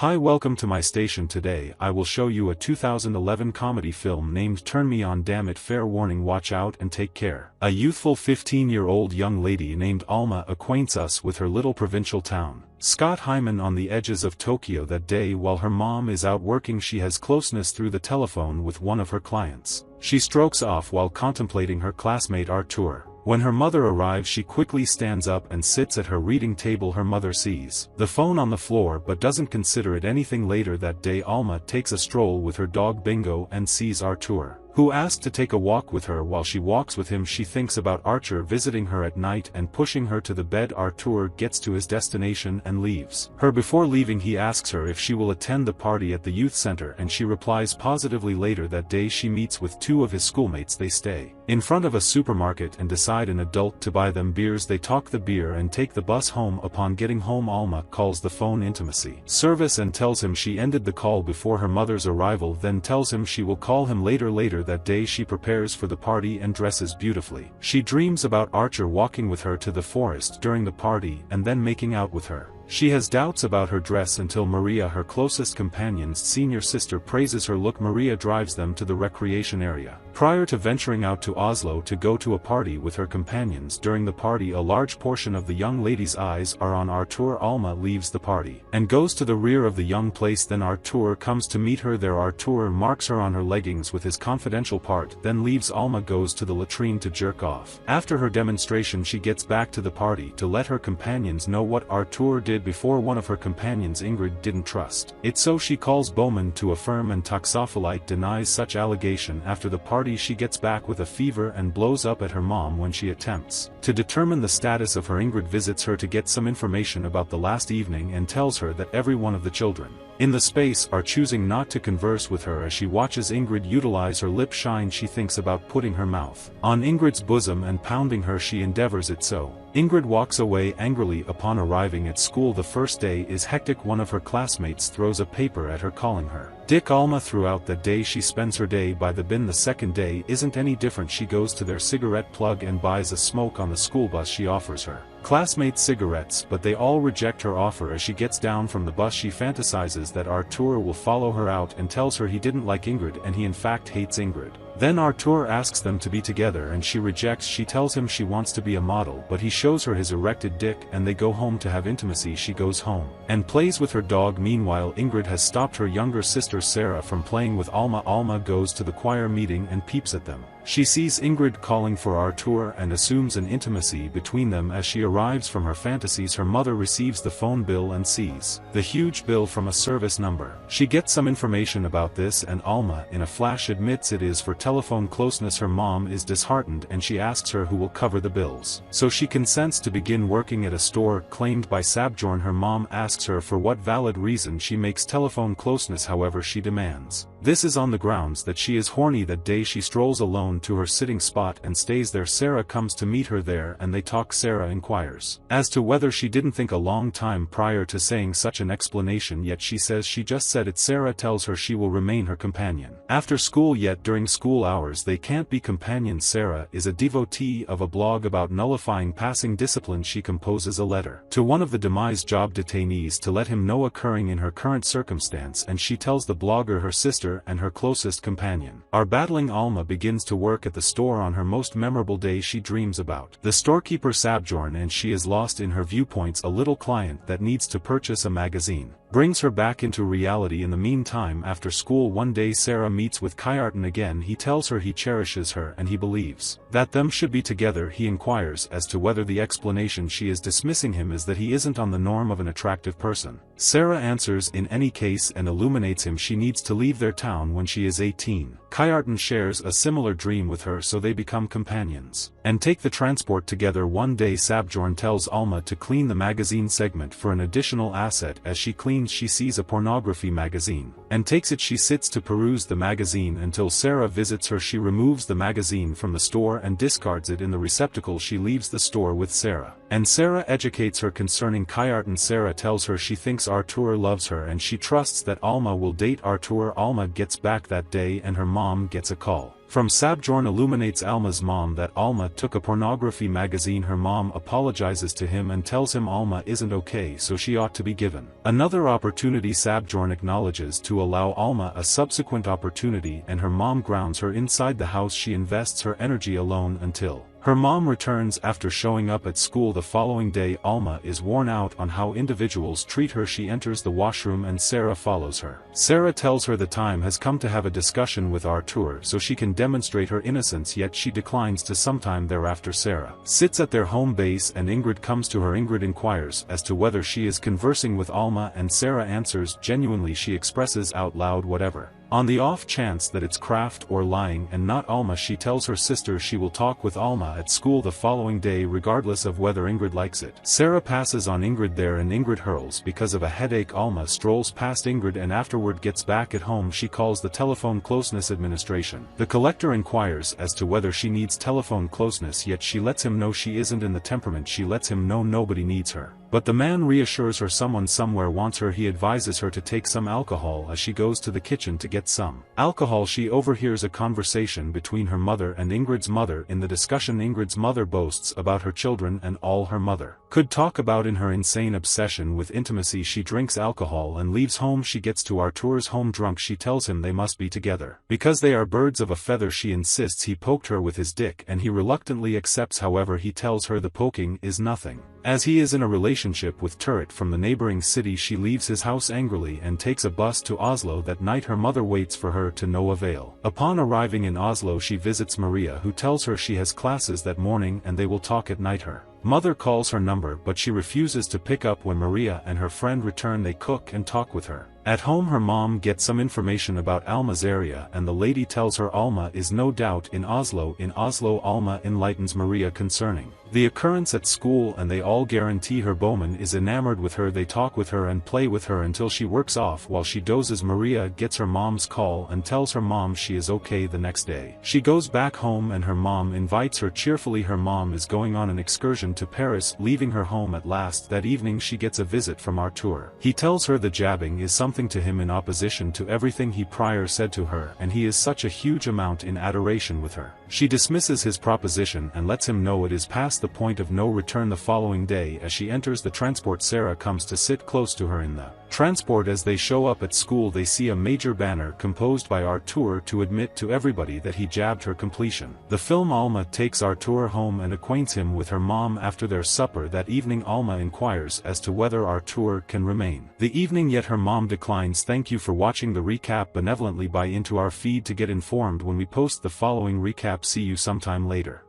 Hi, welcome to my station. Today I will show you a 2011 comedy film named Turn Me On. Damn it, fair warning, watch out and take care. A youthful 15-year-old young lady named Alma acquaints us with her little provincial town, Scott Hyman, on the edges of Tokyo. That day, while her mom is out working, she has closeness through the telephone with one of her clients. She strokes off while contemplating her classmate Artur. When her mother arrives, she quickly stands up and sits at her reading table. Her mother sees the phone on the floor but doesn't consider it anything. Later that day, Alma takes a stroll with her dog Bingo and sees Artur, who asks to take a walk with her. While she walks with him, she thinks about Archer visiting her at night and pushing her to the bed. Artur gets to his destination and leaves her. Before leaving, he asks her if she will attend the party at the youth center, and she replies positively. Later that day, she meets with two of his schoolmates. They stay in front of a supermarket and decide an adult to buy them beers. They talk the beer and take the bus home. Upon getting home, Alma calls the phone intimacy service and tells him she ended the call before her mother's arrival, then tells him she will call him later. That day, she prepares for the party and dresses beautifully. She dreams about Archer walking with her to the forest during the party and then making out with her. She has doubts about her dress until Maria, her closest companion's senior sister, praises her look. Maria drives them to the recreation area. Prior to venturing out to Oslo to go to a party with her companions, during the party a large portion of the young lady's eyes are on Artur. Alma leaves the party and goes to the rear of the young place. Then Artur comes to meet her there. Artur marks her on her leggings with his confidential part, then leaves. Alma goes to the latrine to jerk off. After her demonstration, she gets back to the party to let her companions know what Artur did before. One of her companions, Ingrid, didn't trust it, so she calls Bowman to affirm, and Toxopholite denies such allegation. After the party, she gets back with a fever and blows up at her mom. When she attempts to determine the status of her, Ingrid visits her to get some information about the last evening and tells her that every one of the children in the space are choosing not to converse with her. As she watches Ingrid utilize her lip shine, she thinks about putting her mouth on Ingrid's bosom and pounding her. She endeavors it so Ingrid walks away angrily. Upon arriving at school, the first day is hectic. One of her classmates throws a paper at her, calling her Dick. Alma throughout the day she spends her day by the bin. The second day isn't any different. She goes to their cigarette plug and buys a smoke on the school bus. She offers her classmates cigarettes, but they all reject her offer. As she gets down from the bus, she fantasizes that Artur will follow her out and tells her he didn't like Ingrid and he in fact hates Ingrid. Then Artur asks them to be together and she rejects. She tells him she wants to be a model, but he shows her his erected dick and they go home to have intimacy. She goes home and plays with her dog. Meanwhile, Ingrid has stopped her younger sister Sarah from playing with Alma. Alma goes to the choir meeting and peeps at them. She sees Ingrid calling for Artur and assumes an intimacy between them. As she arrives from her fantasies, her mother receives the phone bill and sees the huge bill from a service number. She gets some information about this and Alma in a flash admits it is for telephone closeness. Her mom is disheartened and she asks her who will cover the bills, so she consents to begin working at a store claimed by Sabjorn. Her mom asks her for what valid reason she makes telephone closeness, however she demands this is on the grounds that she is horny. That day she strolls alone to her sitting spot and stays there. Sarah comes to meet her there and they talk. Sarah inquires as to whether she didn't think a long time prior to saying such an explanation, yet she says she just said it. Sarah tells her she will remain her companion after school, yet during school hours they can't be companions. Sarah is a devotee of a blog about nullifying passing discipline. She composes a letter to one of the demised job detainees to let him know occurring in her current circumstance, and she tells the blogger her sister and her closest companion are battling. Alma begins to work at the store. On her most memorable day, she dreams about the storekeeper Sabjorn and she is lost in her viewpoints. A little client that needs to purchase a magazine brings her back into reality. In the meantime, after school one day, Sarah meets with Kjartan again. He tells her he cherishes her and he believes that them should be together. He inquires as to whether the explanation she is dismissing him is that he isn't on the norm of an attractive person. Sarah answers in any case and illuminates him she needs to leave their town when she is 18. Kjartan shares a similar dream with her, so they become companions and take the transport together. One day Sabjorn tells Alma to clean the magazine segment for an additional asset. As she cleans, she sees a pornography magazine and takes it. She sits to peruse the magazine until Sarah visits her. She removes the magazine from the store and discards it in the receptacle. She leaves the store with Sarah and Sarah educates her concerning Kjartan. Sarah tells her she thinks Artur loves her and she trusts that Alma will date Artur. Alma gets back that day and her mom gets a call From Sabjorn illuminates Alma's mom that Alma took a pornography magazine. Her mom apologizes to him and tells him Alma isn't okay, so she ought to be given another opportunity. Sabjorn acknowledges to allow Alma a subsequent opportunity, and her mom grounds her inside the house. She invests her energy alone until her mom returns. After showing up at school the following day, Alma is worn out on how individuals treat her. She enters the washroom and Sarah follows her. Sarah tells her the time has come to have a discussion with Artur so she can demonstrate her innocence, yet she declines to. Sometime thereafter Sarah sits at their home base and Ingrid comes to her. Ingrid inquires as to whether she is conversing with Alma, and Sarah answers genuinely. She expresses out loud whatever, on the off chance that it's craft or lying and not Alma. She tells her sister she will talk with Alma at school the following day regardless of whether Ingrid likes it. Sarah passes on Ingrid there and Ingrid hurls because of a headache. Alma strolls past Ingrid and afterward gets back at home. She calls the telephone closeness administration. The collector inquires as to whether she needs telephone closeness, yet she lets him know she isn't in the temperament. She lets him know nobody needs her. But the man reassures her someone somewhere wants her. He advises her to take some alcohol as she goes to the kitchen to get some alcohol. She overhears a conversation between her mother and Ingrid's mother. In the discussion, Ingrid's mother boasts about her children and all her mother could talk about in her insane obsession with intimacy. She drinks alcohol and leaves home. She gets to Artur's home drunk. She tells him they must be together because they are birds of a feather. She insists he poked her with his dick and he reluctantly accepts. However, he tells her the poking is nothing, as he is in a relationship with Turret from the neighboring city. She leaves his house angrily and takes a bus to Oslo. That night her mother waits for her to no avail. Upon arriving in Oslo she visits Maria, who tells her she has classes that morning and they will talk at night. Her mother calls her number but she refuses to pick up. When Maria and her friend return they cook and talk with her. At home her mom gets some information about Alma's area and the lady tells her Alma is no doubt in Oslo. In Oslo Alma enlightens Maria concerning the occurrence at school and they all guarantee her Bowman is enamored with her. They talk with her and play with her until she works off. While she dozes Maria gets her mom's call and tells her mom she is okay. The next day she goes back home and her mom invites her cheerfully. Her mom is going on an excursion to Paris, leaving her home at last. That evening she gets a visit from Artur. He tells her the jabbing is something to him in opposition to everything he prior said to her, and he is such a huge amount in adoration with her. She dismisses his proposition and lets him know it is past the point of no return. The following day as she enters the transport Sarah comes to sit close to her in the transport. As they show up at school they see a major banner composed by Artur to admit to everybody that he jabbed her. Completion. The film. Alma takes Artur home and acquaints him with her mom. After their supper that evening Alma inquires as to whether Artur can remain the evening, yet her mom declines. Thank you for watching the recap. Benevolently buy into our feed to get informed when we post the following recap. See you sometime later.